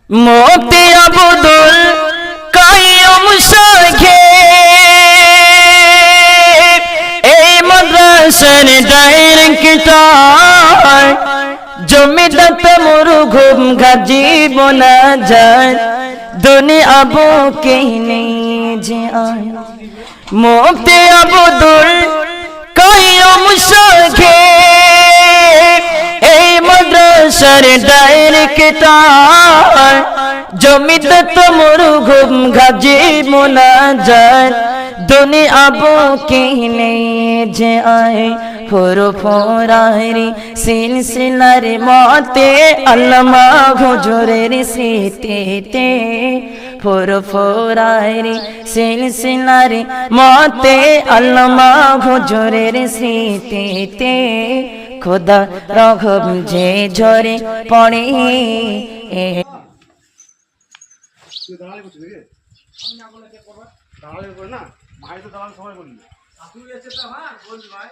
মুফতি আব্দুল কাইয়ুম সাহেব এই মাদ্রাসার ডাইরেক্টর জমিদাত মুরুঘুম গাজী বলা যায় দুনিয়া বুকে নিয়ে যে আয় মুফতি আব্দুল কাইয়ুম সাহেব এই মাদ্রাসার ডাইরেক্টর জমিদাত মুরুঘুম গাজী বলা যায় দুনিয়া বুকে নিয়ে যে আয় ফুরফুরারি সিলসিলার মতে আল্লামা হুজুরের স্মৃতিতে ফুরফুরারি সিলসিলার মতে আল্লামা হুজুরের স্মৃতিতে খোদা রহম যে ঝরে পড়ে না ভাই তো দাঁড়ানোর সময় বললি তুই এসে তো হ্যাঁ বলবি ভাই